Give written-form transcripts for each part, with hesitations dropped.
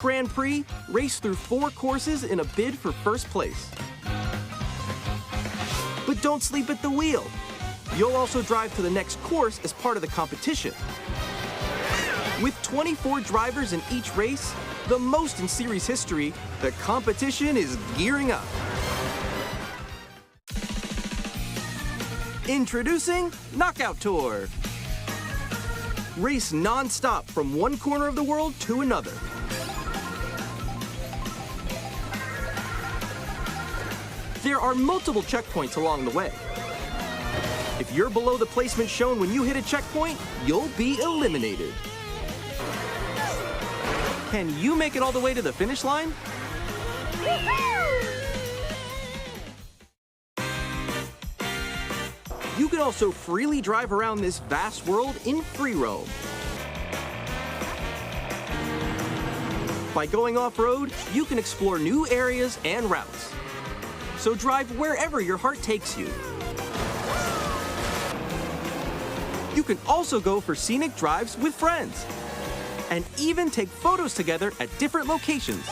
Grand Prix, race through 4 courses in a bid for first place. But don't sleep at the wheel. You'll also drive to the next course as part of the competition. With 24 drivers in each race, the most in series history, the competition is gearing up. Introducing Knockout Tour. Race non-stop from one corner of the world to another. There are multiple checkpoints along the way. If you're below the placement shown when you hit a checkpoint, you'll be eliminated. Can you make it all the way to the finish line? You can also freely drive around this vast world in free roam. By going off-road, you can explore new areas and routes. So drive wherever your heart takes you. You can also go for scenic drives with friends, and even take photos together at different locations.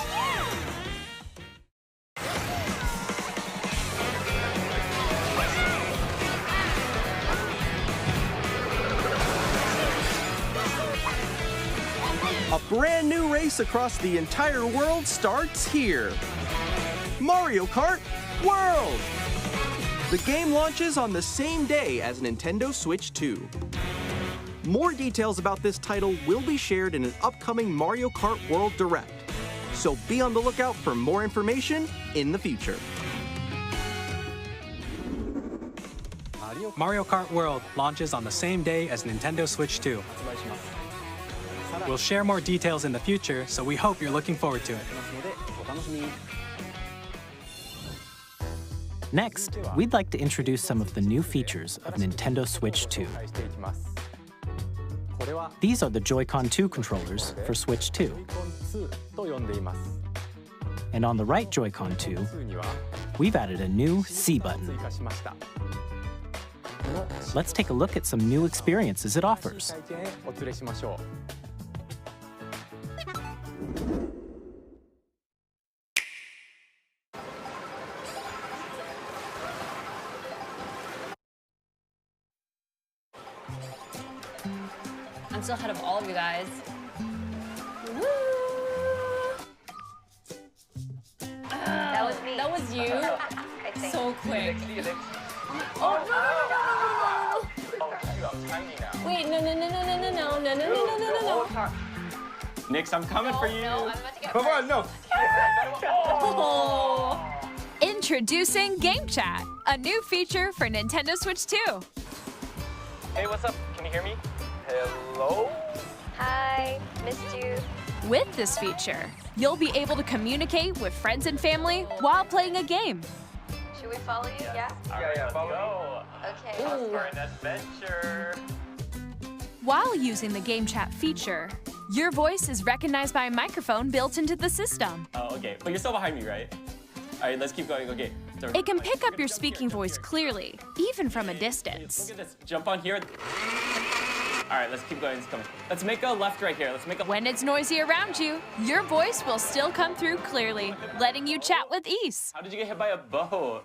A brand new race across the entire world starts here. Mario Kart World! The game launches on the same day as Nintendo Switch 2. More details about this title will be shared in an upcoming Mario Kart World Direct, so be on the lookout for more information in the future. Mario Kart World launches on the same day as Nintendo Switch 2. We'll share more details in the future, so we hope you're looking forward to it. Next, we'd like to introduce some of the new features of Nintendo Switch 2. These are the Joy-Con 2 controllers for Switch 2. And on the right Joy-Con 2, we've added a new C button. Let's take a look at some new experiences it offers. I'm still ahead of all of you guys. Woo! That was me. That was you? I think. So quick. Oh, Oh, shoot, I'm tiny now. Wait, no. Nix, I'm coming for you. no, I'm about to get Come on, no. Oh. Introducing Game Chat, a new feature for Nintendo Switch 2. Hey, what's up? Can you hear me? Hello? Hi, missed you. With this feature, you'll be able to communicate with friends and family while playing a game. Should we follow you? Yeah? Yeah, follow me. Okay. Off for an adventure. While using the Game Chat feature, your voice is recognized by a microphone built into the system. Oh, okay. But you're still behind me, right? All right, let's keep going. Okay. So It can pick up your speaking voice clearly, even from a Look distance. at this. Jump on here. All right, let's keep going. Let's make a left right here. Let's make a... When it's noisy around you, your voice will still come through clearly, letting you chat with ease. How did you get hit by a boat?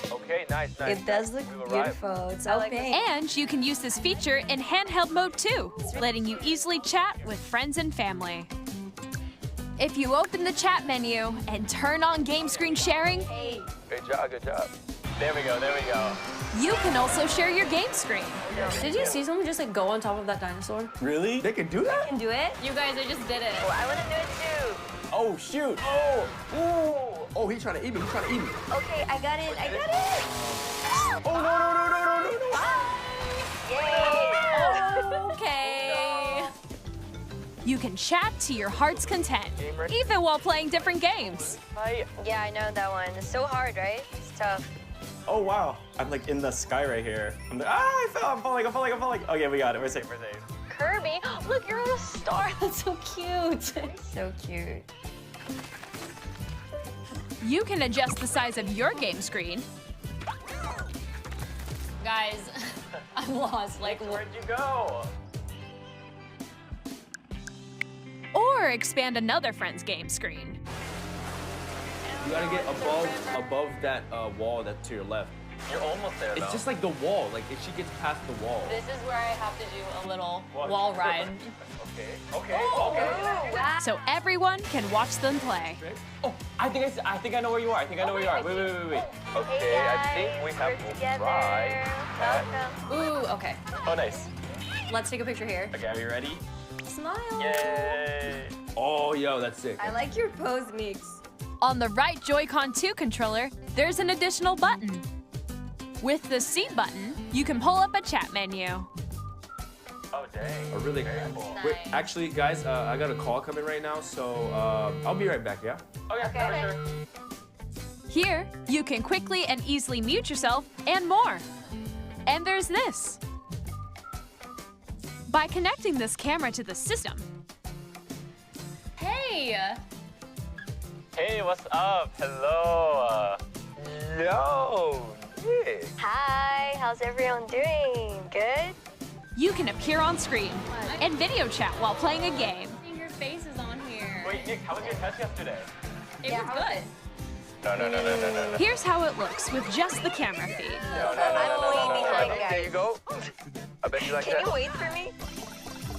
Okay, nice. It does look beautiful. It's so pink. And you can use this feature in handheld mode too, letting you easily chat with friends and family. If you open the chat menu and turn on game screen sharing, Good job. There we go. you can also share your game screen. Did you see someone just like go on top of that dinosaur? Really? They can do that? Can do it? You guys, I just did it. Oh, I want to do it too. Oh, shoot. Oh, he's trying to eat me. Okay, I got it. Oh, no. Yay! Okay. You can chat to your heart's content, even while playing different games. Yeah, I know that one. It's so hard, right? It's tough. Oh, wow. I'm like in the sky right here. I fell. I'm falling. Okay, we got it. We're safe. Kirby, look, you're on a star. That's so cute. So cute. You can adjust the size of your game screen, Guys, I'm lost. Like, Where'd you go? or or expand another friend's game screen. You gotta get above that wall that's to your left. You're almost there, though. It's just like the wall. Like if she gets past the wall. This is where I have to do a little wall ride. Okay. So everyone can watch them play. Oh, I think I know where you are. I think I know where you are. Wait. Okay, Hey guys, I think we have we're to together. try. Welcome. Ooh, okay. Oh, nice. Let's take a picture here. Okay, are you ready? Smile. Yay. Oh, yo, that's sick. I like your pose mix. On the right Joy-Con 2 controller, there's an additional button. With the C button, you can pull up a chat menu. Oh, dang. Oh, really? Wait, actually, guys, I got a call coming right now, so I'll be right back, yeah? Oh, yeah, Okay. for sure. Here, you can quickly and easily mute yourself and more. And there's this. By connecting this camera to the system, Hey! Hey, what's up? Hello. Yo. Yeah. Hi, how's everyone doing? Good? you can appear on screen and video chat while playing a game. Your face is on here. Wait, Nick, how was your test yesterday? It was good. No. Here's how it looks with just the camera feed. No. I'm way behind, guys. There you go. I bet you like Can that. you wait for me?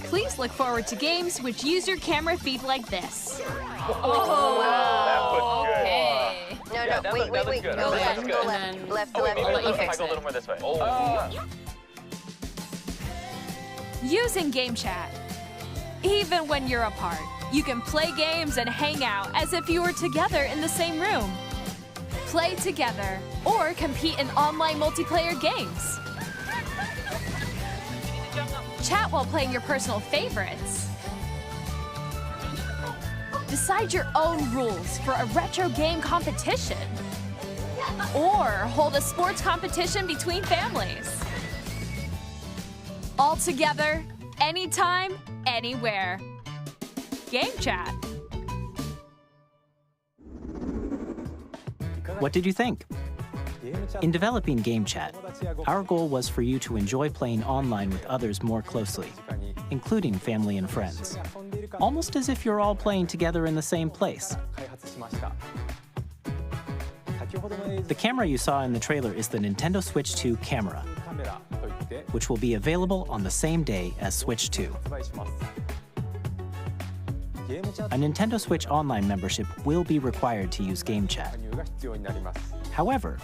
Please look forward to games which use your camera feed like this. That was good. Okay. No, Yeah, that wait. looks good. Go That left, looks go good. left. And Left, Oh, wait, left. maybe let you if I fix go a it. little more this way. Using Game Chat. Even when you're apart, you can play games and hang out as if you were together in the same room. Play together or compete in online multiplayer games. Chat while playing your personal favorites. Decide your own rules for a retro game competition. Or hold a sports competition between families. All together, anytime, anywhere. Game Chat. What did you think? In developing Game Chat, our goal was for you to enjoy playing online with others more closely, including family and friends, almost as if you're all playing together in the same place. The camera you saw in the trailer is the Nintendo Switch 2 camera, which will be available on the same day as Switch 2. A Nintendo Switch Online membership will be required to use Game Chat. However,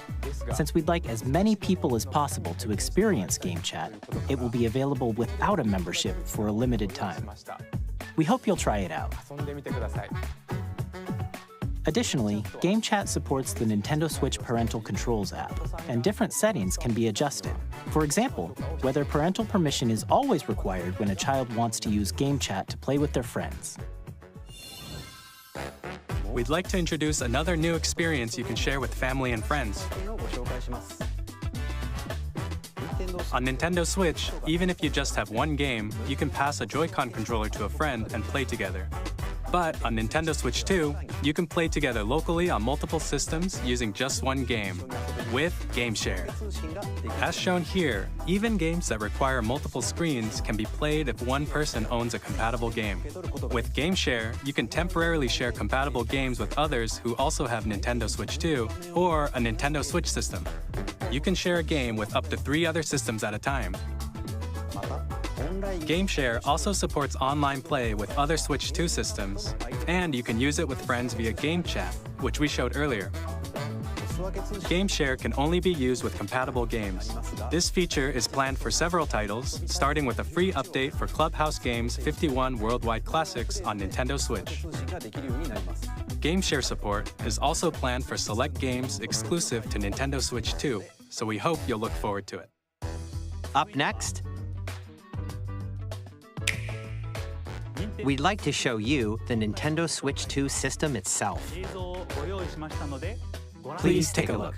since we'd like as many people as possible to experience Game Chat, it will be available without a membership for a limited time. We hope you'll try it out. Additionally, Game Chat supports the Nintendo Switch Parental Controls app, and different settings can be adjusted. For example, whether parental permission is always required when a child wants to use Game Chat to play with their friends. We'd like to introduce another new experience you can share with family and friends. On Nintendo Switch, even if you just have one game, you can pass a Joy-Con controller to a friend and play together. But on Nintendo Switch 2, you can play together locally on multiple systems using just one game, with Game Share. As shown here, even games that require multiple screens can be played if one person owns a compatible game. With Game Share, you can temporarily share compatible games with others who also have Nintendo Switch 2 or a Nintendo Switch system. You can share a game with up to 3 other systems at a time. Game Share also supports online play with other Switch 2 systems, and you can use it with friends via Game Chat, which we showed earlier. Game Share can only be used with compatible games. This feature is planned for several titles, starting with a free update for Clubhouse Games 51 Worldwide Classics on Nintendo Switch. Game Share support is also planned for select games exclusive to Nintendo Switch 2, so we hope you'll look forward to it. Up next, we'd like to show you the Nintendo Switch 2 system itself. Please take a look.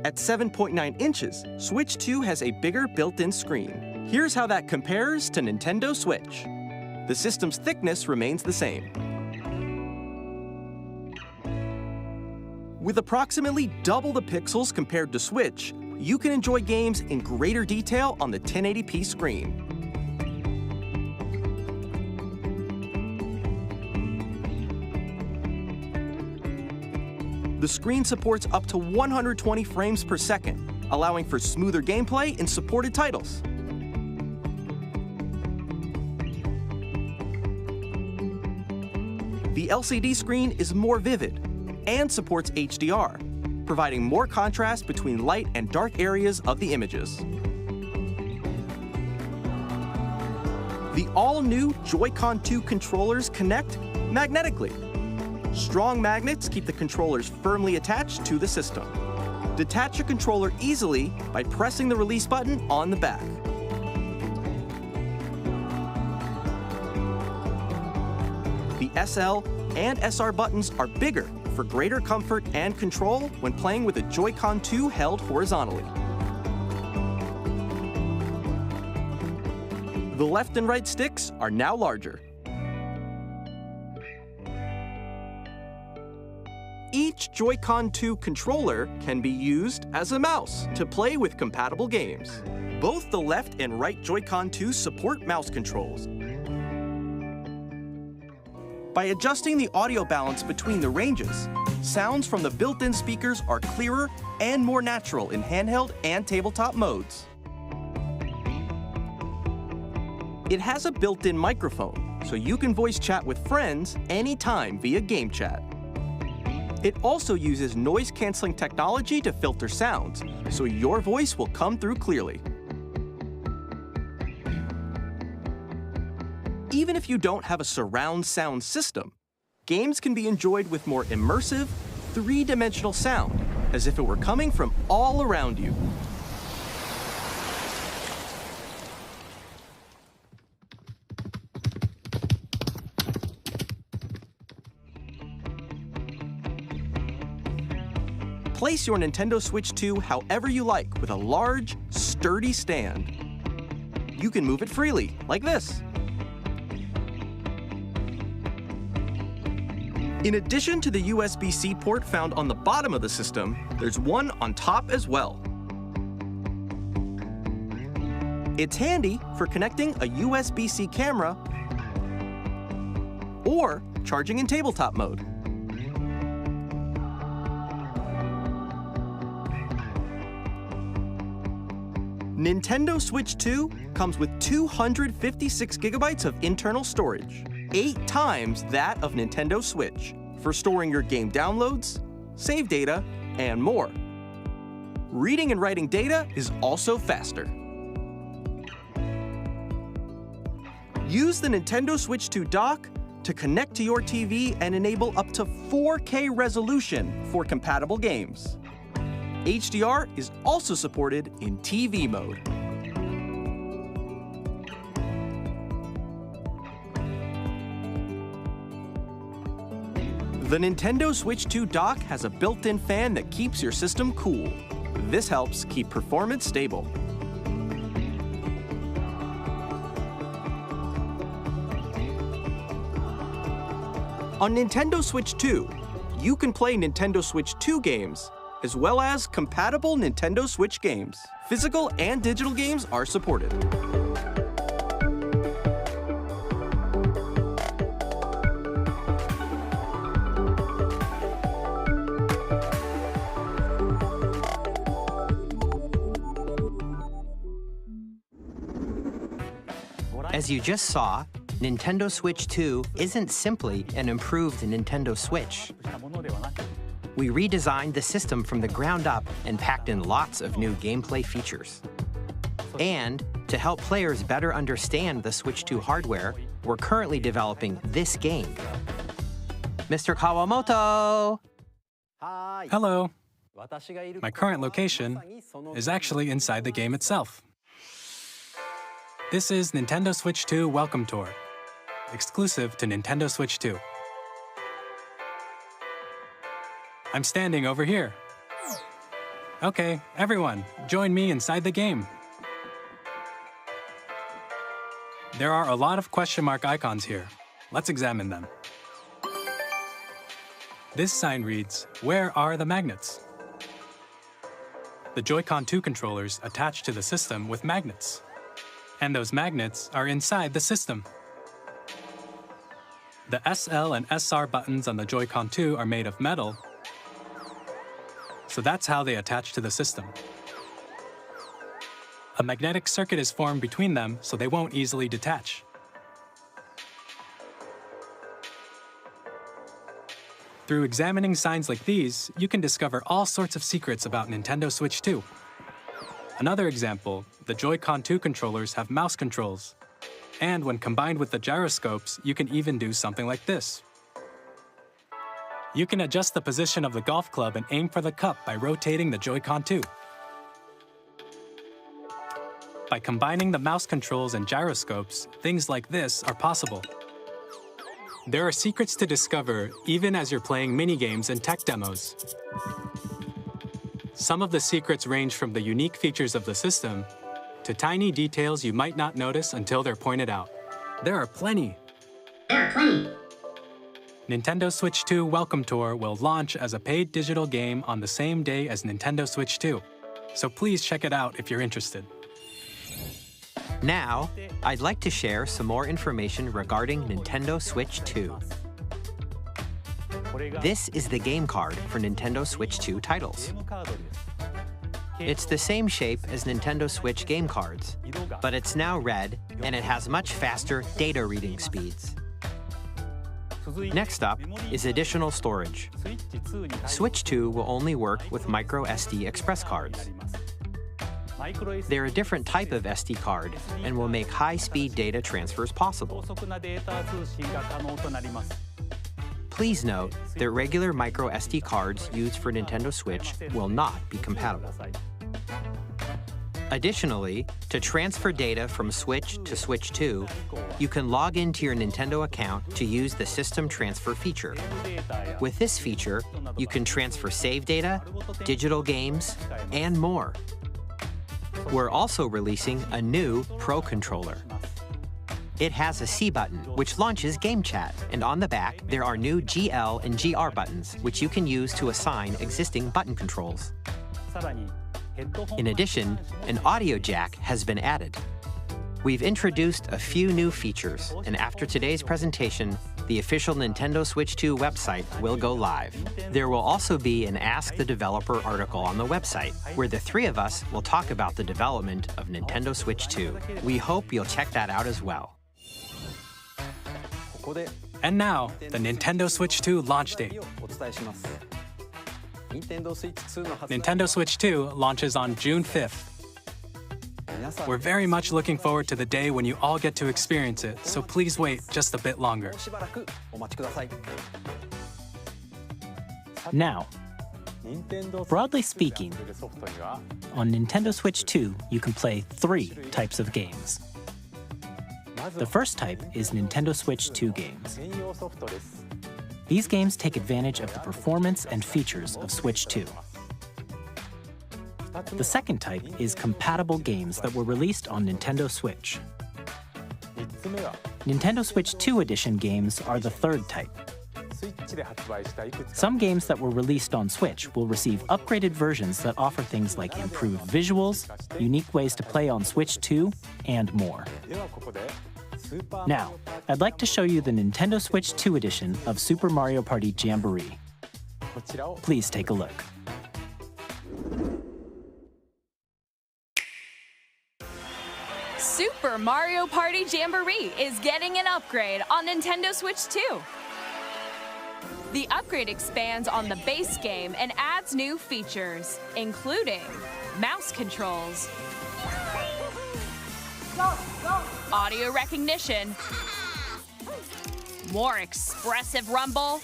At 7.9 inches, Switch 2 has a bigger built-in screen. Here's how that compares to Nintendo Switch. The system's thickness remains the same. With approximately double the pixels compared to Switch, you can enjoy games in greater detail on the 1080p screen. The screen supports up to 120 frames per second, allowing for smoother gameplay in supported titles. The LCD screen is more vivid and supports HDR, providing more contrast between light and dark areas of the images. The all-new Joy-Con 2 controllers connect magnetically. Strong magnets keep the controllers firmly attached to the system. Detach your controller easily by pressing the release button on the back. The SL and SR buttons are bigger for greater comfort and control when playing with a Joy-Con 2 held horizontally. The left and right sticks are now larger. Each Joy-Con 2 controller can be used as a mouse to play with compatible games. Both the left and right Joy-Con 2 support mouse controls. By adjusting the audio balance between the ranges, sounds from the built-in speakers are clearer and more natural in handheld and tabletop modes. It has a built-in microphone, so you can voice chat with friends anytime via game chat. It also uses noise-canceling technology to filter sounds, so your voice will come through clearly. Even if you don't have a surround sound system, games can be enjoyed with more immersive, three-dimensional sound, as if it were coming from all around you. Place your Nintendo Switch 2 however you like with a large, sturdy stand. You can move it freely, like this. In addition to the USB-C port found on the bottom of the system, there's one on top as well. It's handy for connecting a USB-C camera or charging in tabletop mode. Nintendo Switch 2 comes with 256 gigabytes of internal storage, 8 times that of Nintendo Switch, for storing your game downloads, save data, and more. Reading and writing data is also faster. Use the Nintendo Switch 2 dock to connect to your TV and enable up to 4K resolution for compatible games. HDR is also supported in TV mode. The Nintendo Switch 2 dock has a built-in fan that keeps your system cool. This helps keep performance stable. On Nintendo Switch 2, you can play Nintendo Switch 2 games, as well as compatible Nintendo Switch games. Physical and digital games are supported. As you just saw, Nintendo Switch 2 isn't simply an improved Nintendo Switch. We redesigned the system from the ground up and packed in lots of new gameplay features. And to help players better understand the Switch 2 hardware, we're currently developing this game. Mr. Kawamoto! Hello. My current location is actually inside the game itself. This is Nintendo Switch 2 Welcome Tour, exclusive to Nintendo Switch 2. I'm standing over here. Okay, everyone, join me inside the game. There are a lot of question mark icons here. Let's examine them. This sign reads, "Where are the magnets?" the Joy-Con 2 controllers attach to the system with magnets. And those magnets are inside the system. The SL and SR buttons on the Joy-Con 2 are made of metal, so that's how they attach to the system. A magnetic circuit is formed between them, so they won't easily detach. Through examining signs like these, you can discover all sorts of secrets about Nintendo Switch 2. Another example, the Joy-Con 2 controllers have mouse controls. And when combined with the gyroscopes, you can even do something like this. You can adjust the position of the golf club and aim for the cup by rotating the Joy-Con 2. By combining the mouse controls and gyroscopes, things like this are possible. There are secrets to discover even as you're playing minigames and tech demos. Some of the secrets range from the unique features of the system to tiny details you might not notice until they're pointed out. There are plenty. Nintendo Switch 2 Welcome Tour will launch as a paid digital game on the same day as Nintendo Switch 2, so please check it out if you're interested. Now, I'd like to share some more information regarding Nintendo Switch 2. This is the game card for Nintendo Switch 2 titles. It's the same shape as Nintendo Switch game cards, but it's now red and it has much faster data reading speeds. Next up is additional storage. Switch 2 will only work with micro SD express cards. They're a different type of SD card and will make high-speed data transfers possible. Please note that regular micro SD cards used for Nintendo Switch will not be compatible. Additionally, to transfer data from Switch to Switch 2, you can log into your Nintendo account to use the System Transfer feature. With this feature, you can transfer save data, digital games, and more. We're also releasing a new Pro controller. It has a C button, which launches Game Chat, and on the back, there are new GL and GR buttons, which you can use to assign existing button controls. In addition, an audio jack has been added. We've introduced a few new features, and after today's presentation, the official Nintendo Switch 2 website will go live. There will also be an Ask the Developer article on the website, where the three of us will talk about the development of Nintendo Switch 2. We hope you'll check that out as well. And now, the Nintendo Switch 2 launch date. Nintendo Switch 2 launches on June 5th. We're very much looking forward to the day when you all get to experience it, so please wait just a bit longer. Now, broadly speaking, on Nintendo Switch 2, you can play 3 types of games. The first type is Nintendo Switch 2 games. These games take advantage of the performance and features of Switch 2. The second type is compatible games that were released on Nintendo Switch. Nintendo Switch 2 Edition games are the third type. Some games that were released on Switch will receive upgraded versions that offer things like improved visuals, unique ways to play on Switch 2, and more. Now, I'd like to show you the Nintendo Switch 2 edition of Super Mario Party Jamboree. Please take a look. Super Mario Party Jamboree is getting an upgrade on Nintendo Switch 2. The upgrade expands on the base game and adds new features, including mouse controls, audio recognition, more expressive rumble,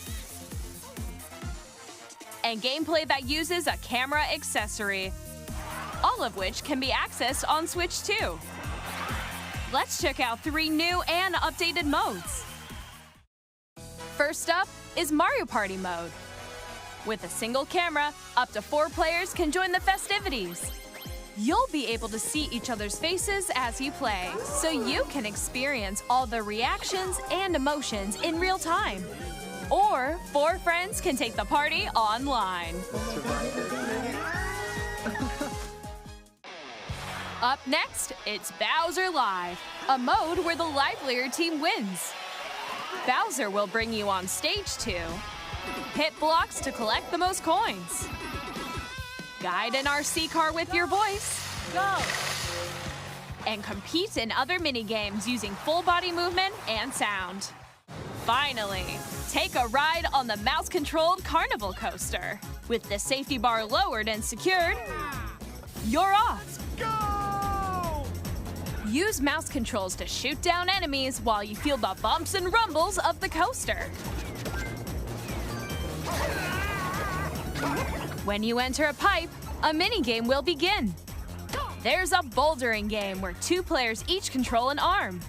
and gameplay that uses a camera accessory, all of which can be accessed on Switch 2. Let's check out 3 new and updated modes. First up is Mario Party mode. With a single camera, up to 4 players can join the festivities. You'll be able to see each other's faces as you play, so you can experience all the reactions and emotions in real time. Or 4 friends can take the party online. Up next, it's Bowser Live, a mode where the livelier team wins. Bowser will bring you on stage 2. Hit blocks to collect the most coins. Guide an RC car with your voice. Go! And compete in other mini-games using full body movement and sound. Finally, take a ride on the mouse-controlled carnival coaster. With the safety bar lowered and secured, you're off. Go! Use mouse controls to shoot down enemies while you feel the bumps and rumbles of the coaster. When you enter a pipe, a mini-game will begin. There's a bouldering game where 2 players each control an arm,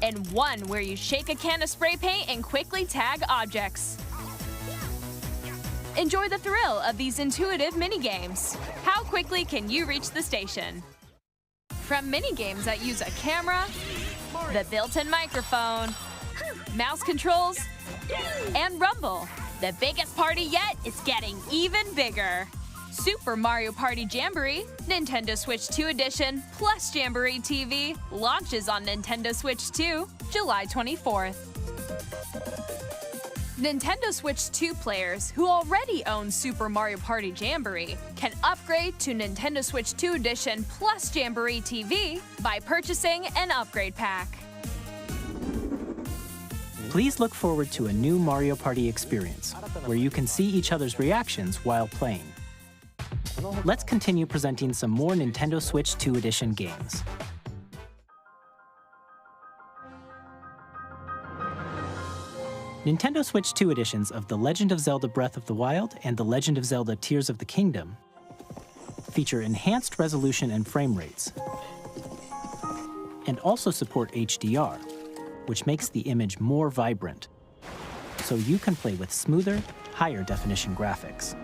and one where you shake a can of spray paint and quickly tag objects. Enjoy the thrill of these intuitive mini-games. How quickly can you reach the station? From mini-games that use a camera, the built-in microphone, mouse controls, and rumble, the biggest party yet is getting even bigger. Super Mario Party Jamboree, Nintendo Switch 2 Edition, plus Jamboree TV launches on Nintendo Switch 2, July 24th. Nintendo Switch 2 players who already own Super Mario Party Jamboree can upgrade to Nintendo Switch 2 Edition plus Jamboree TV by purchasing an upgrade pack. Please look forward to a new Mario Party experience, where you can see each other's reactions while playing. Let's continue presenting some more Nintendo Switch 2 Edition games. Nintendo Switch 2 editions of The Legend of Zelda Breath of the Wild and The Legend of Zelda Tears of the Kingdom feature enhanced resolution and frame rates, and also support HDR, which makes the image more vibrant, so you can play with smoother, higher definition graphics.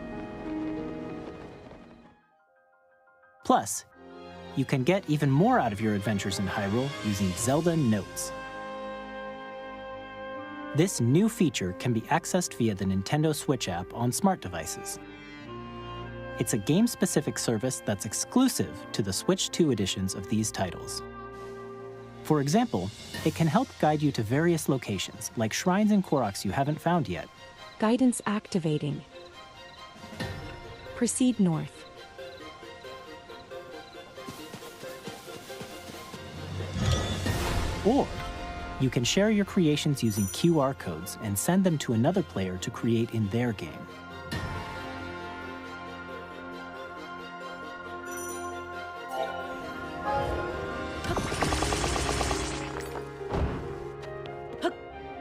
Plus, you can get even more out of your adventures in Hyrule using Zelda Notes. This new feature can be accessed via the Nintendo Switch app on smart devices. It's a game-specific service that's exclusive to the Switch 2 editions of these titles. For example, it can help guide you to various locations, like shrines and Koroks you haven't found yet. Guidance activating. Proceed north. Or you can share your creations using QR codes and send them to another player to create in their game.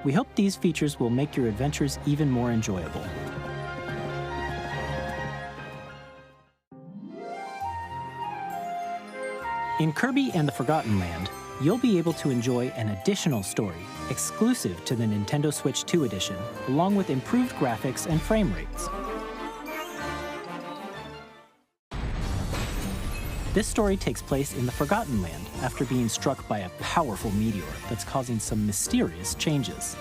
We hope these features will make your adventures even more enjoyable. In Kirby and the Forgotten Land, you'll be able to enjoy an additional story exclusive to the Nintendo Switch 2 edition, along with improved graphics and frame rates. This story takes place in the Forgotten Land after being struck by a powerful meteor that's causing some mysterious changes.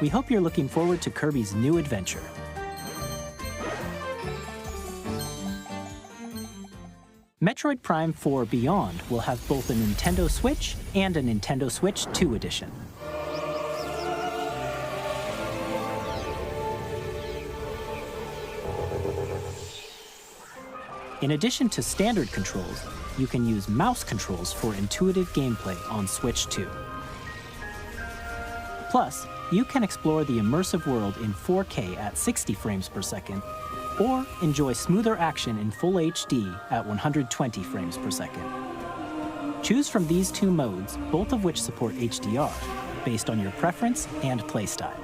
We hope you're looking forward to Kirby's new adventure. Metroid Prime 4 Beyond will have both a Nintendo Switch and a Nintendo Switch 2 edition. In addition to standard controls, you can use mouse controls for intuitive gameplay on Switch 2. Plus, you can explore the immersive world in 4K at 60 frames per second, or enjoy smoother action in Full HD at 120 frames per second. Choose from these 2 modes, both of which support HDR, based on your preference and playstyle.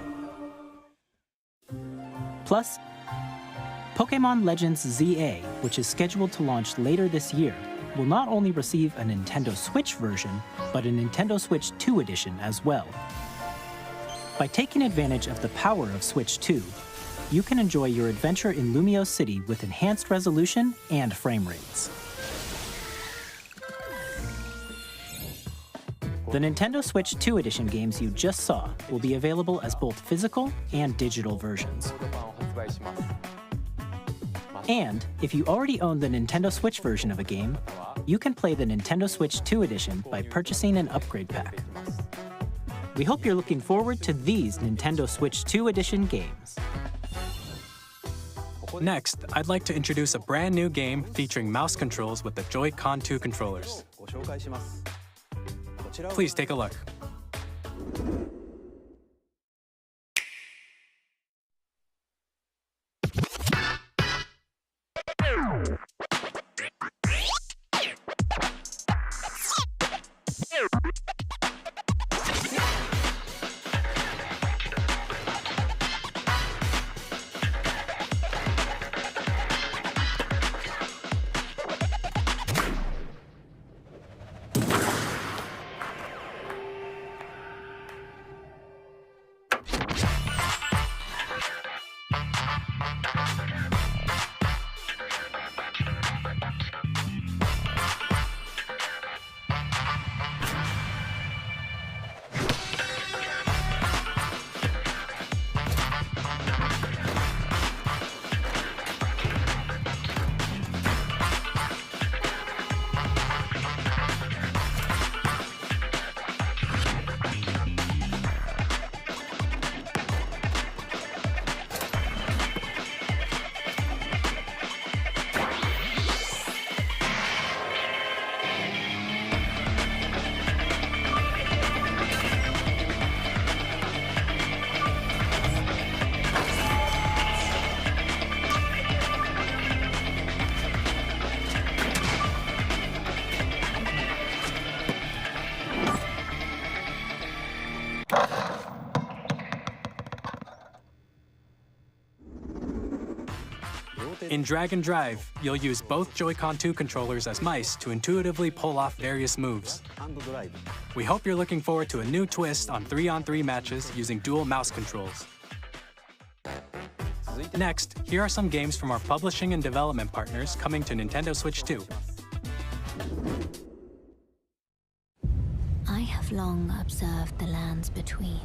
Plus, Pokémon Legends ZA, which is scheduled to launch later this year, will not only receive a Nintendo Switch version, but a Nintendo Switch 2 edition as well. By taking advantage of the power of Switch 2, you can enjoy your adventure in Lumio City with enhanced resolution and frame rates. The Nintendo Switch 2 edition games you just saw will be available as both physical and digital versions. And if you already own the Nintendo Switch version of a game, you can play the Nintendo Switch 2 edition by purchasing an upgrade pack. We hope you're looking forward to these Nintendo Switch 2 edition games. Next, I'd like to introduce a brand new game featuring mouse controls with the Joy-Con 2 controllers. Please take a look. In Drag and Drive, you'll use both Joy-Con 2 controllers as mice to intuitively pull off various moves. We hope you're looking forward to a new twist on 3-on-3 matches using dual mouse controls. Next, here are some games from our publishing and development partners coming to Nintendo Switch 2. I have long observed the lands between.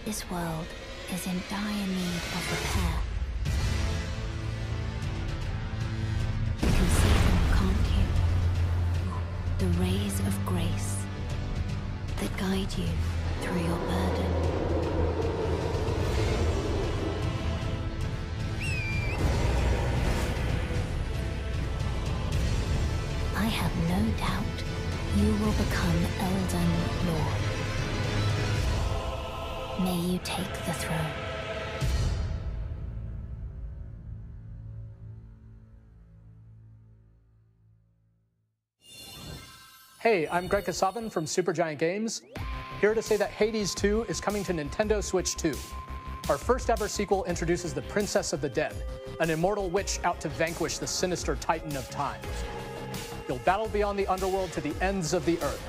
This world is in dire need of repair. You can see them, can't you? The rays of grace that guide you through your burden. I have no doubt you will become Elden Lord. May you take the throne. Hey, I'm Greg Kasavan from Supergiant Games, here to say that Hades 2 is coming to Nintendo Switch 2. Our first ever sequel introduces the Princess of the Dead, an immortal witch out to vanquish the sinister Titan of Time. You'll battle beyond the underworld to the ends of the earth,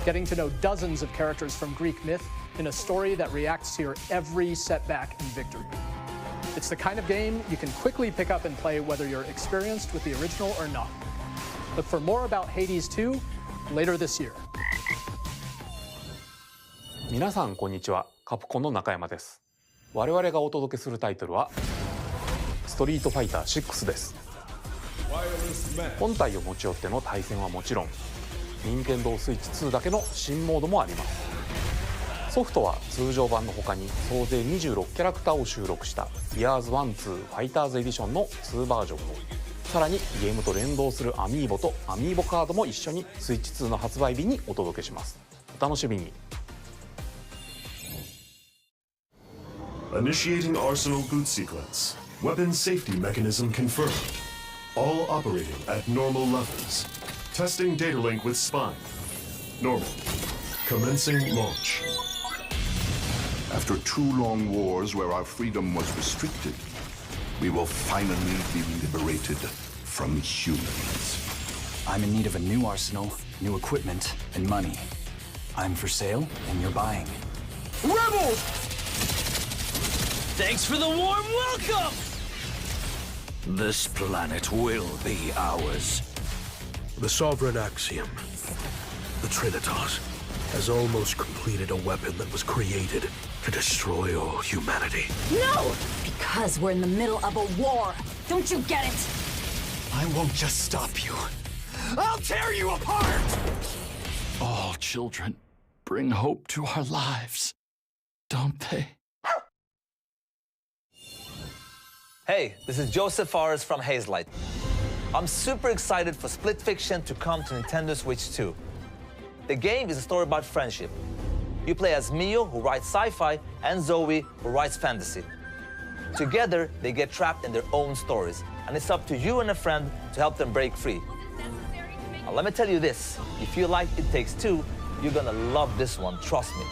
getting to know dozens of characters from Greek myth in a story that reacts to your every setback and victory. It's the kind of game you can quickly pick up and play whether you're experienced with the original or not. Look for more about Hades 2 later this year. 皆さんこんにちは、カプコンの中山です。我々がお届けするタイトルはストリートファイター6です。本体を持ち寄っての対戦はもちろん、任天堂スイッチ2だけの新モードもあります。ソフトは通常版の他に総勢26キャラクターを収録した Years 1-2 ファイターズエディションの2バージョンを、さらにゲームと連動するアミーボとアミーボカードも一緒にスイッチ2の発売日にお届けします。お楽しみに。Initiating Arsenal boot sequence. Weapon safety mechanism confirmed. All operating at normal levels. Testing data link with spine. Normal. Commencing launch. After 2 long wars where our freedom was restricted, we will finally be liberated from humans. I'm in need of a new arsenal, new equipment, and money. I'm for sale, and you're buying. Rebels! Thanks for the warm welcome! This planet will be ours. The Sovereign Axiom. The Trinitas. has almost completed a weapon that was created to destroy all humanity. No! Because we're in the middle of a war. Don't you get it? I won't just stop you. I'll tear you apart! All children bring hope to our lives, don't they? Hey, this is Joseph Fares from Hazelight. I'm super excited for Split Fiction to come to Nintendo Switch 2. The game is a story about friendship. You play as Mio, who writes sci-fi, and Zoe, who writes fantasy. Together, they get trapped in their own stories, and it's up to you and a friend to help them break free. Now, let me tell you this, if you like It Takes Two, you're gonna love this one, trust me.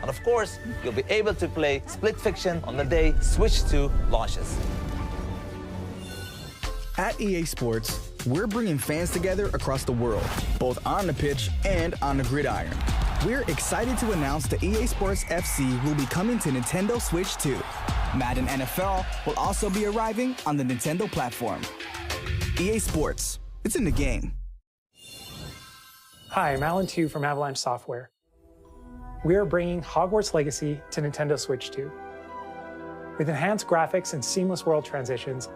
And of course, you'll be able to play Split Fiction on the day Switch 2 launches. At EA Sports, we're bringing fans together across the world, both on the pitch and on the gridiron. We're excited to announce that EA Sports FC will be coming to Nintendo Switch 2. Madden NFL will also be arriving on the Nintendo platform. EA Sports, it's in the game. Hi, I'm Alan Tu from Avalanche Software. We are bringing Hogwarts Legacy to Nintendo Switch 2. With enhanced graphics and seamless world transitions,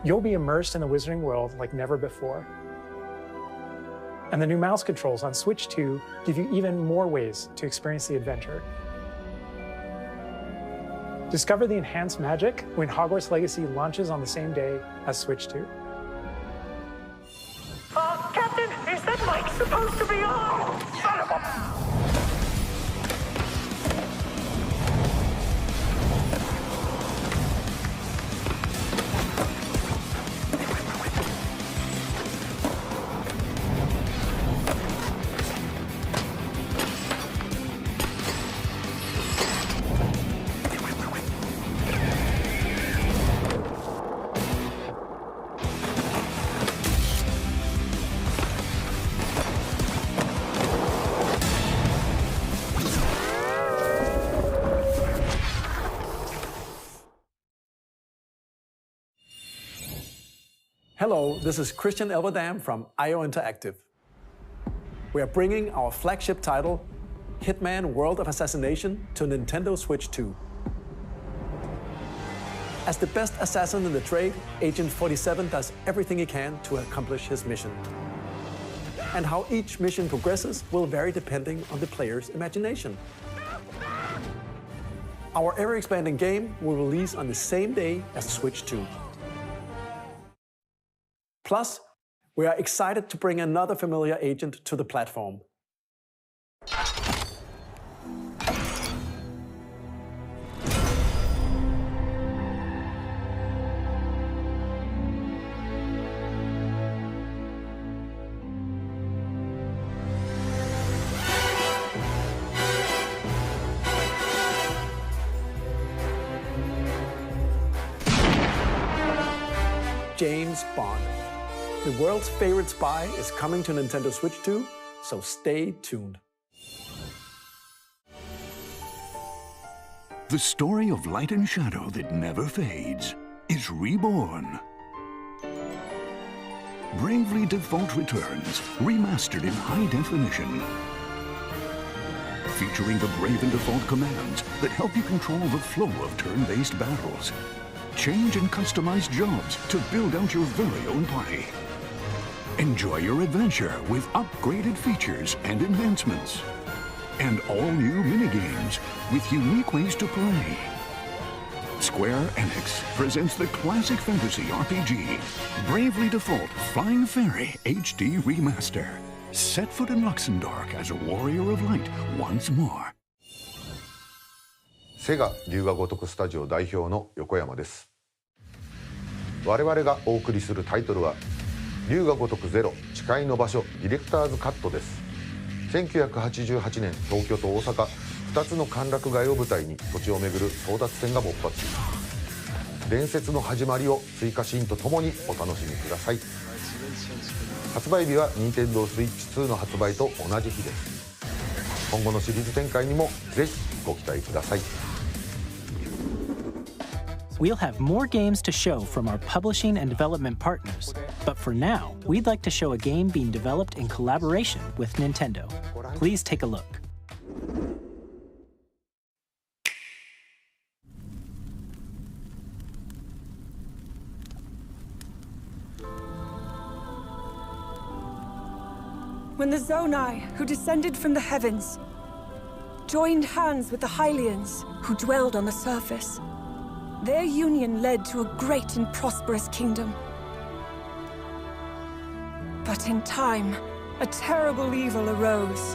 you'll be immersed in the Wizarding world like never before. And the new mouse controls on Switch 2 give you even more ways to experience the adventure. Discover the enhanced magic when Hogwarts Legacy launches on the same day as Switch 2. Captain, is that mic supposed to be on? Son of a... Hello, this is Christian Elverdam from IO Interactive. We are bringing our flagship title, Hitman World of Assassination, to Nintendo Switch 2. As the best assassin in the trade, Agent 47 does everything he can to accomplish his mission. And how each mission progresses will vary depending on the player's imagination. Our ever-expanding game will release on the same day as Switch 2. Plus, we are excited to bring another familiar agent to the platform. James Bond. The world's favorite spy is coming to Nintendo Switch 2, so stay tuned. The story of light and shadow that never fades is reborn. Bravely Default returns, remastered in high definition. Featuring the Brave and Default commands that help you control the flow of turn-based battles. Change and customize jobs to build out your very own party. Enjoy your adventure with upgraded features and enhancements. And all-new minigames with unique ways to play. Square Enix presents the classic fantasy RPG, Bravely Default Flying Fairy HD Remaster. Set foot in Luxembourg as a warrior of light once more. セガ龍が如くスタジオ代表の横山です。我々がお送りするタイトルは龍が如くゼロ誓いの場所ディレクターズカットです。1988年東京と大阪2つの歓楽街を舞台に土地をめぐる争奪戦が勃発。伝説の始まりを追加シーンとともにお楽しみください。発売日は Nintendo Switch 2の発売と同じ日です。今後のシリーズ展開にもぜひご期待ください。We'll have more games to show from our publishing and development partners, but for now, we'd like to show a game being developed in collaboration with Nintendo. Please take a look. When the Zonai, who descended from the heavens, joined hands with the Hylians, who dwelled on the surface, their union led to a great and prosperous kingdom. But in time, a terrible evil arose.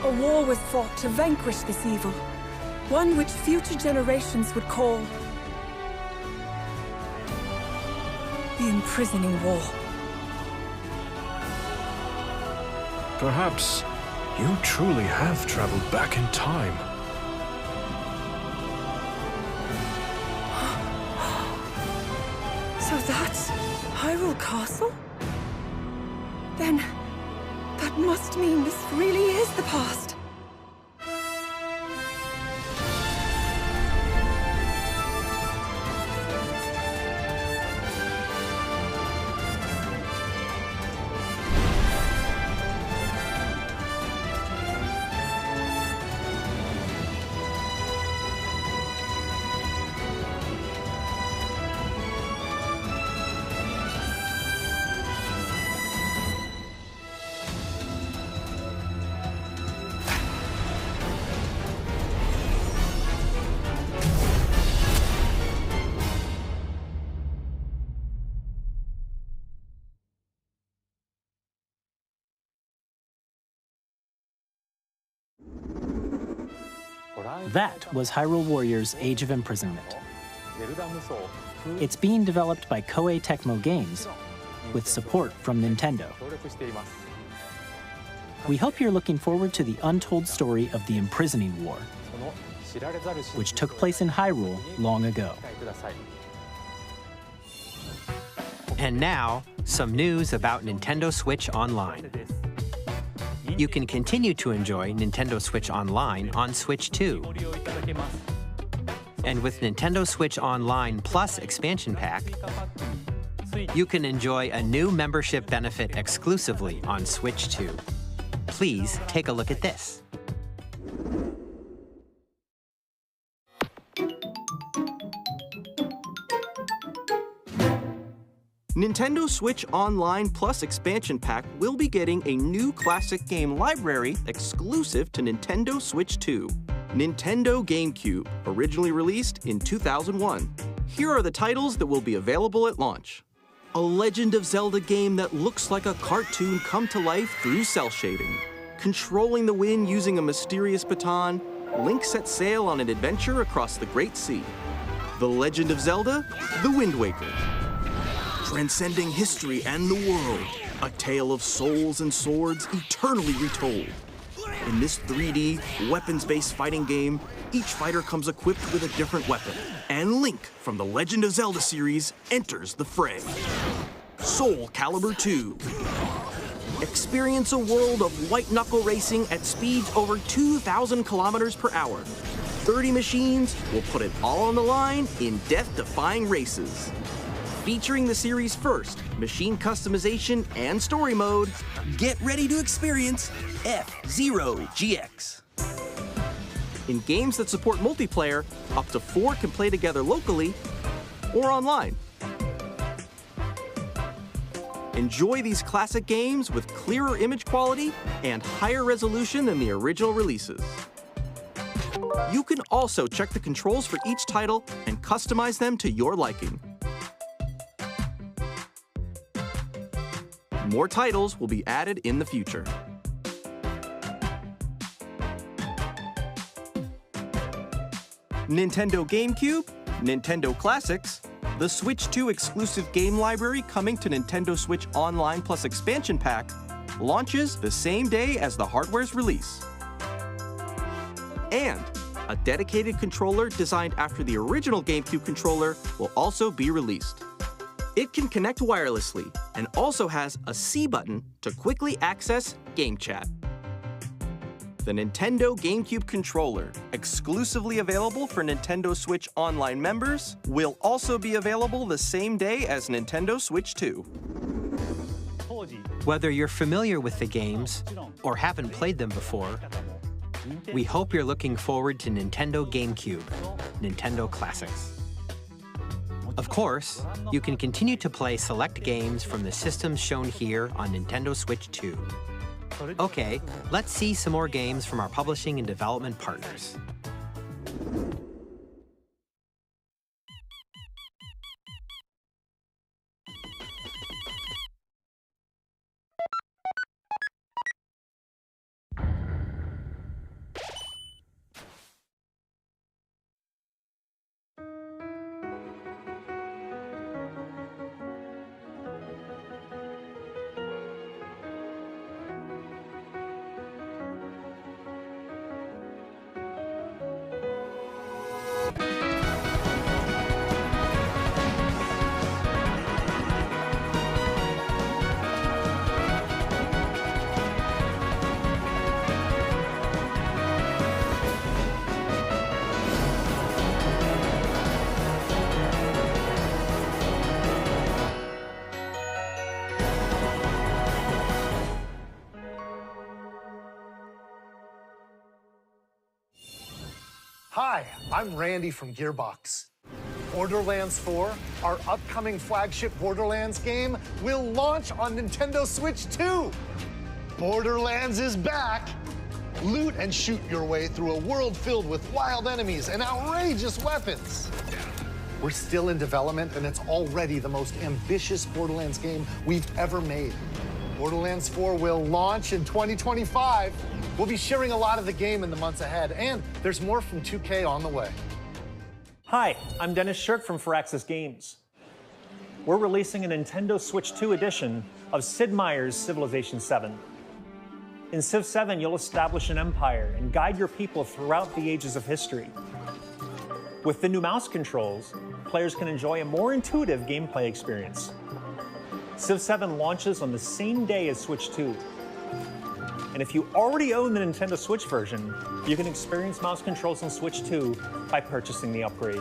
A war was fought to vanquish this evil, one which future generations would call the Imprisoning War. Perhaps you truly have traveled back in time. So that's Hyrule Castle? Then that must mean this really is the past. That was Hyrule Warriors Age of Imprisonment. It's being developed by Koei Tecmo Games with support from Nintendo. We hope you're looking forward to the untold story of the Imprisoning War, which took place in Hyrule long ago. And now, some news about Nintendo Switch Online. You can continue to enjoy Nintendo Switch Online on Switch 2. And with Nintendo Switch Online Plus Expansion Pack, you can enjoy a new membership benefit exclusively on Switch 2. Please take a look at this. Nintendo Switch Online Plus Expansion Pack will be getting a new classic game library exclusive to Nintendo Switch 2. Nintendo GameCube, originally released in 2001. Here are the titles that will be available at launch. A Legend of Zelda game that looks like a cartoon come to life through cell shading. Controlling the wind using a mysterious baton, Link sets sail on an adventure across the Great Sea. The Legend of Zelda: The Wind Waker. Transcending history and the world, a tale of souls and swords eternally retold. In this 3D, weapons-based fighting game, each fighter comes equipped with a different weapon, and Link from the Legend of Zelda series enters the fray. Soul Calibur 2. Experience a world of white-knuckle racing at speeds over 2,000 kilometers per hour. 30 machines will put it all on the line in death-defying races. Featuring the series' first machine customization and story mode, get ready to experience F-Zero GX. In games that support multiplayer, up to 4 can play together locally or online. Enjoy these classic games with clearer image quality and higher resolution than the original releases. You can also check the controls for each title and customize them to your liking. More titles will be added in the future. Nintendo GameCube, Nintendo Classics, the Switch 2 exclusive game library coming to Nintendo Switch Online Plus Expansion Pack launches the same day as the hardware's release. And a dedicated controller designed after the original GameCube controller will also be released. It can connect wirelessly and also has a C button to quickly access Game Chat. The Nintendo GameCube controller, exclusively available for Nintendo Switch Online members, will also be available the same day as Nintendo Switch 2. Whether you're familiar with the games or haven't played them before, we hope you're looking forward to Nintendo GameCube, Nintendo Classics. Of course, you can continue to play select games from the systems shown here on Nintendo Switch 2. Okay, let's see some more games from our publishing and development partners. Hi, I'm Randy from Gearbox. Borderlands 4, our upcoming flagship Borderlands game, will launch on Nintendo Switch 2. Borderlands is back. Loot and shoot your way through a world filled with wild enemies and outrageous weapons. We're still in development, and it's already the most ambitious Borderlands game we've ever made. Borderlands 4 will launch in 2025. We'll be sharing a lot of the game in the months ahead, and there's more from 2K on the way. Hi, I'm Dennis Shirk from Firaxis Games. We're releasing a Nintendo Switch 2 edition of Sid Meier's Civilization 7. In Civ 7, you'll establish an empire and guide your people throughout the ages of history. With the new mouse controls, players can enjoy a more intuitive gameplay experience. Civ 7 launches on the same day as Switch 2. And if you already own the Nintendo Switch version, you can experience mouse controls on Switch 2 by purchasing the upgrade.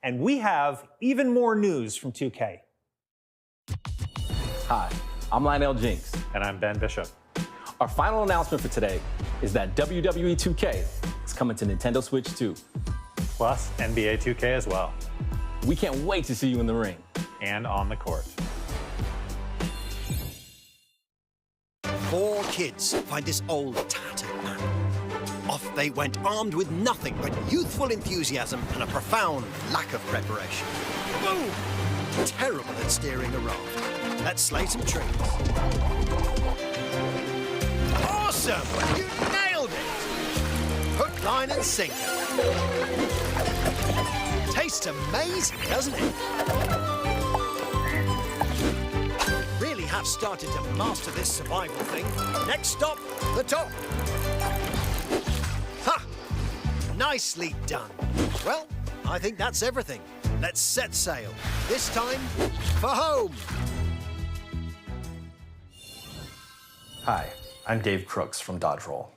And we have even more news from 2K. Hi, I'm Lionel Jinks. And I'm Ben Bishop. Our final announcement for today is that WWE 2K is coming to Nintendo Switch 2. Plus NBA 2K as well. We can't wait to see you in the ring. And on the court. 4 kids find this old tattered man. Off they went armed with nothing but youthful enthusiasm and a profound lack of preparation. Boom! Terrible at steering a raft. Let's slay some trees. Awesome! You nailed it! Hook, line and sinker. Tastes amazing, doesn't it? Really have started to master this survival thing. Next stop, the top. Ha! Nicely done. Well, I think that's everything. Let's set sail. This time, for home. Hi, I'm Dave Crooks from Dodge Roll.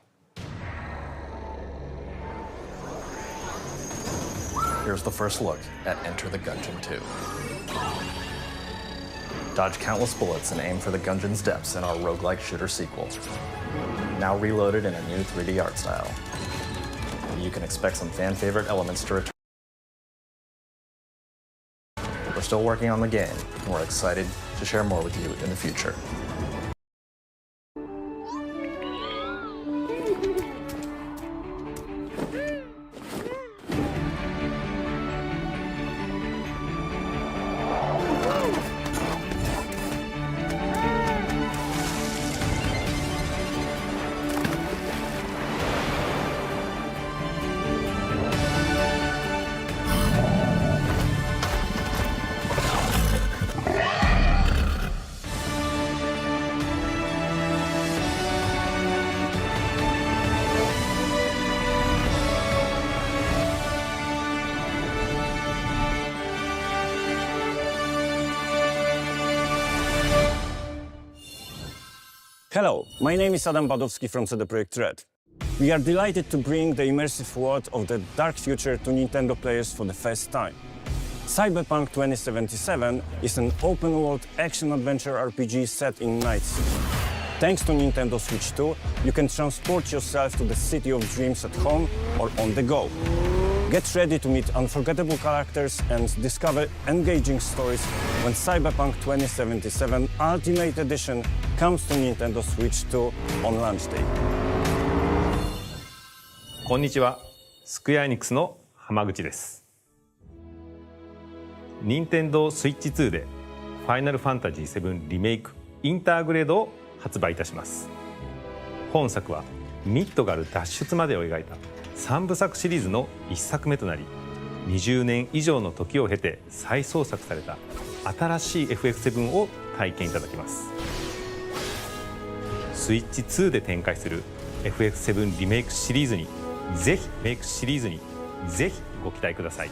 Here's the first look at Enter the Gungeon 2. Dodge countless bullets and aim for the Gungeon's depths in our roguelike shooter sequel. Now reloaded in a new 3D art style. You can expect some fan-favorite elements to return. We're still working on the game, and we're excited to share more with you in the future. Hello, my name is Adam Badowski from CD Projekt Red. We are delighted to bring the immersive world of the dark future to Nintendo players for the first time. Cyberpunk 2077 is an open-world action-adventure RPG set in Night City. Thanks to Nintendo Switch 2, you can transport yourself to the city of dreams at home or on the go. Get ready to meet unforgettable characters and discover engaging stories when Cyberpunk 2077 Ultimate Edition comes to Nintendo Switch 2 on launch day. こんにちは、スクエアエニックスの浜口です。任天堂スイッチ2でファイナルファンタジー7リメイクインターグレードを発売いたします。本作はミッドガル脱出までを描いた3部作シリーズの1作目となり、20年以上の時を経て再創作された新しい FF7 を体験いただけます。スイッチ2で展開する FF7 リメイクシリーズにぜひご期待ください。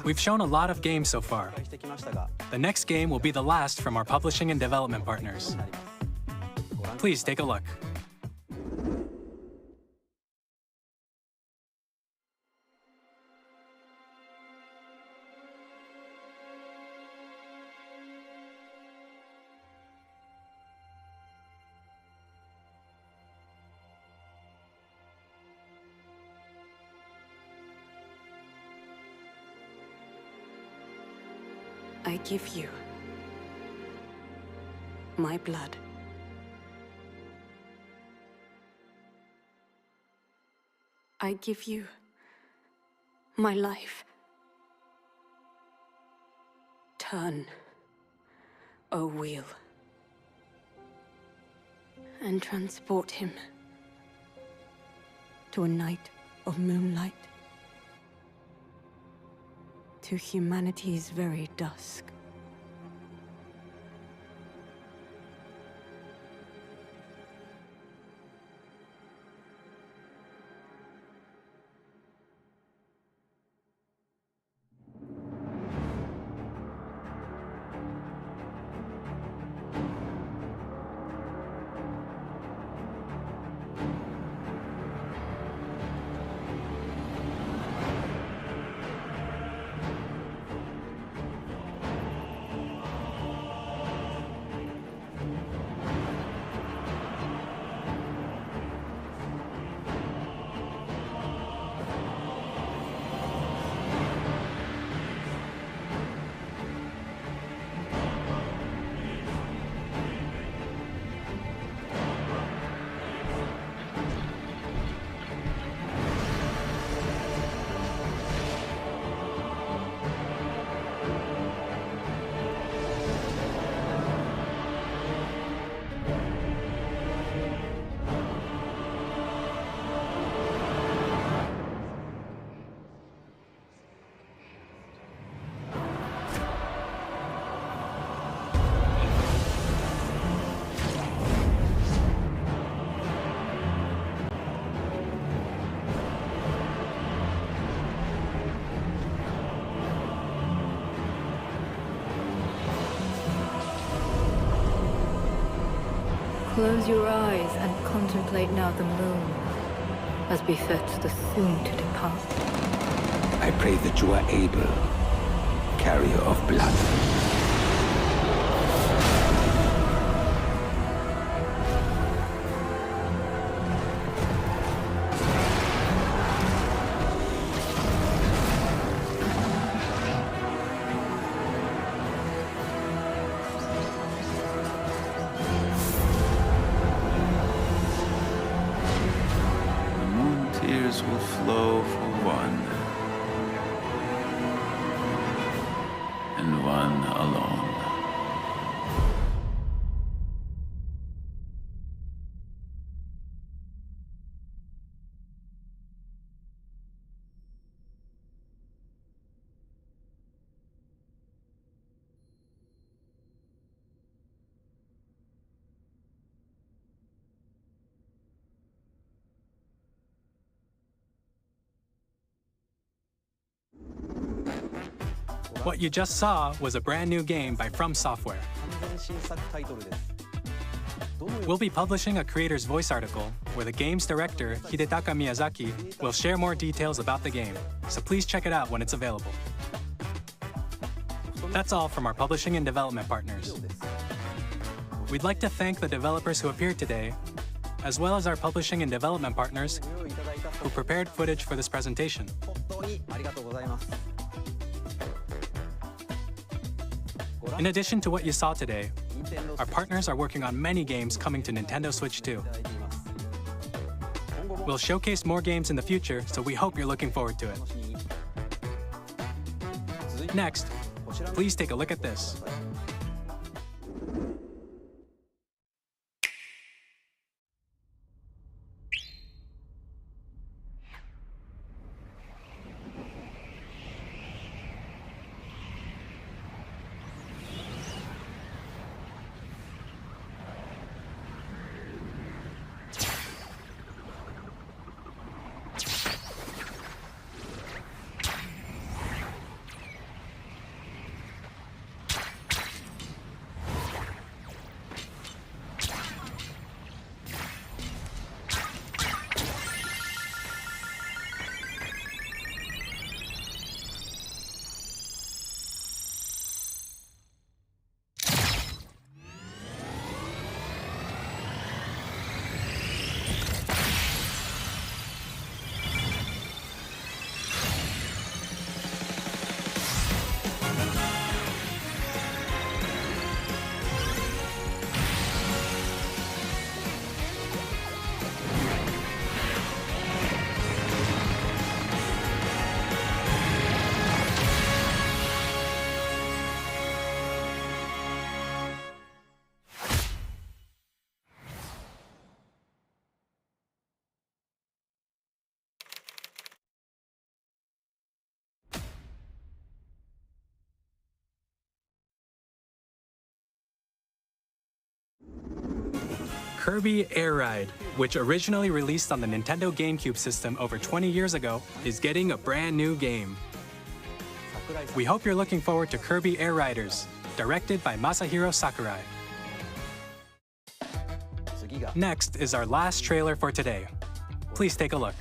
We've shown a lot of games so far. The next game will be the last from our publishing and development partners. Please take a look. I give you my blood. I give you my life. Turn, O wheel, and transport him to a night of moonlight, to humanity's very dusk. Close your eyes and contemplate now the moon, as befits the soon to depart. I pray that you are able, carrier of blood. Tears will flow for one, and one alone. What you just saw was a brand new game by From Software. We'll be publishing a creator's voice article where the game's director, Hidetaka Miyazaki, will share more details about the game, so please check it out when it's available. That's all from our publishing and development partners. We'd like to thank the developers who appeared today, as well as our publishing and development partners who prepared footage for this presentation. In addition to what you saw today, our partners are working on many games coming to Nintendo Switch 2. We'll showcase more games in the future, so we hope you're looking forward to it. Next, please take a look at this. Kirby Air Ride, which originally released on the Nintendo GameCube system over 20 years ago, is getting a brand new game. We hope you're looking forward to Kirby Air Riders, directed by Masahiro Sakurai. Next is our last trailer for today. Please take a look.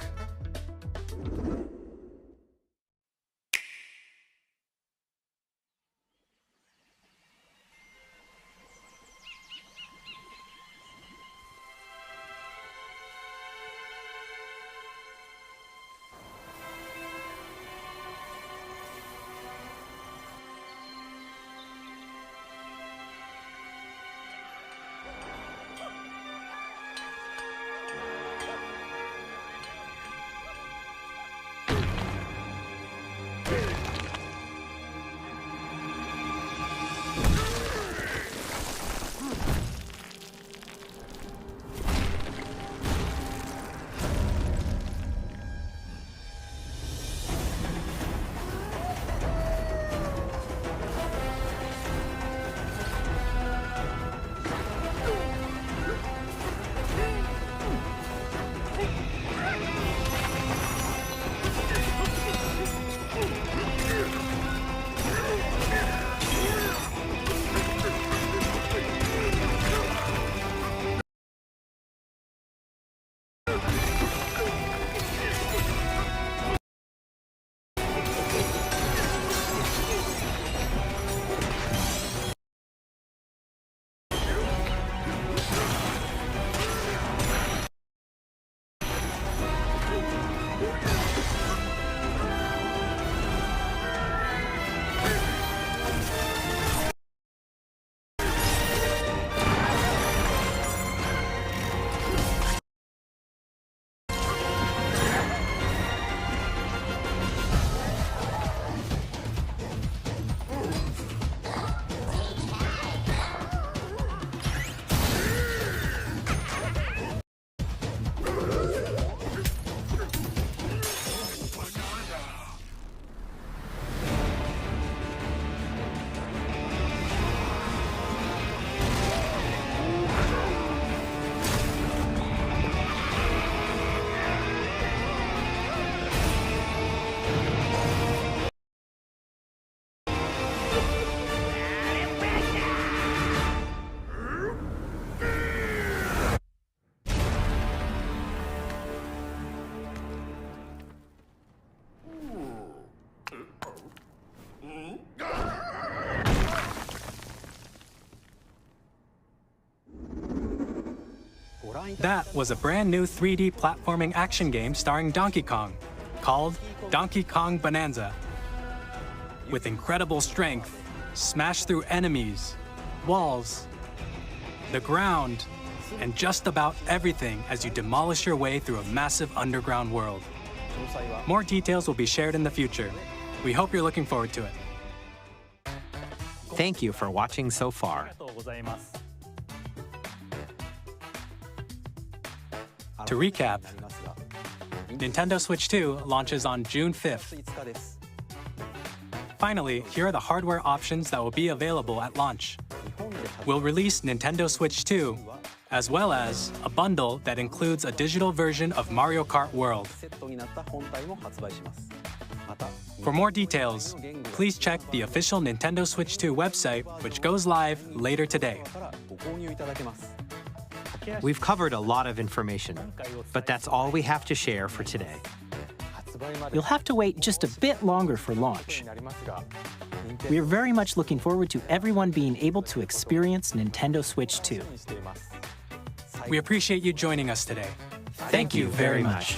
That was a brand new 3D platforming action game starring Donkey Kong, called Donkey Kong Bonanza. With incredible strength, smash through enemies, walls, the ground, and just about everything as you demolish your way through a massive underground world. More details will be shared in the future. We hope you're looking forward to it. Thank you for watching so far. To recap, Nintendo Switch 2 launches on June 5th. Finally, here are the hardware options that will be available at launch. We'll release Nintendo Switch 2, as well as a bundle that includes a digital version of Mario Kart World. For more details, please check the official Nintendo Switch 2 website, which goes live later today. We've covered a lot of information, but that's all we have to share for today. You'll have to wait just a bit longer for launch. We are very much looking forward to everyone being able to experience Nintendo Switch 2. We appreciate you joining us today. Thank you very much.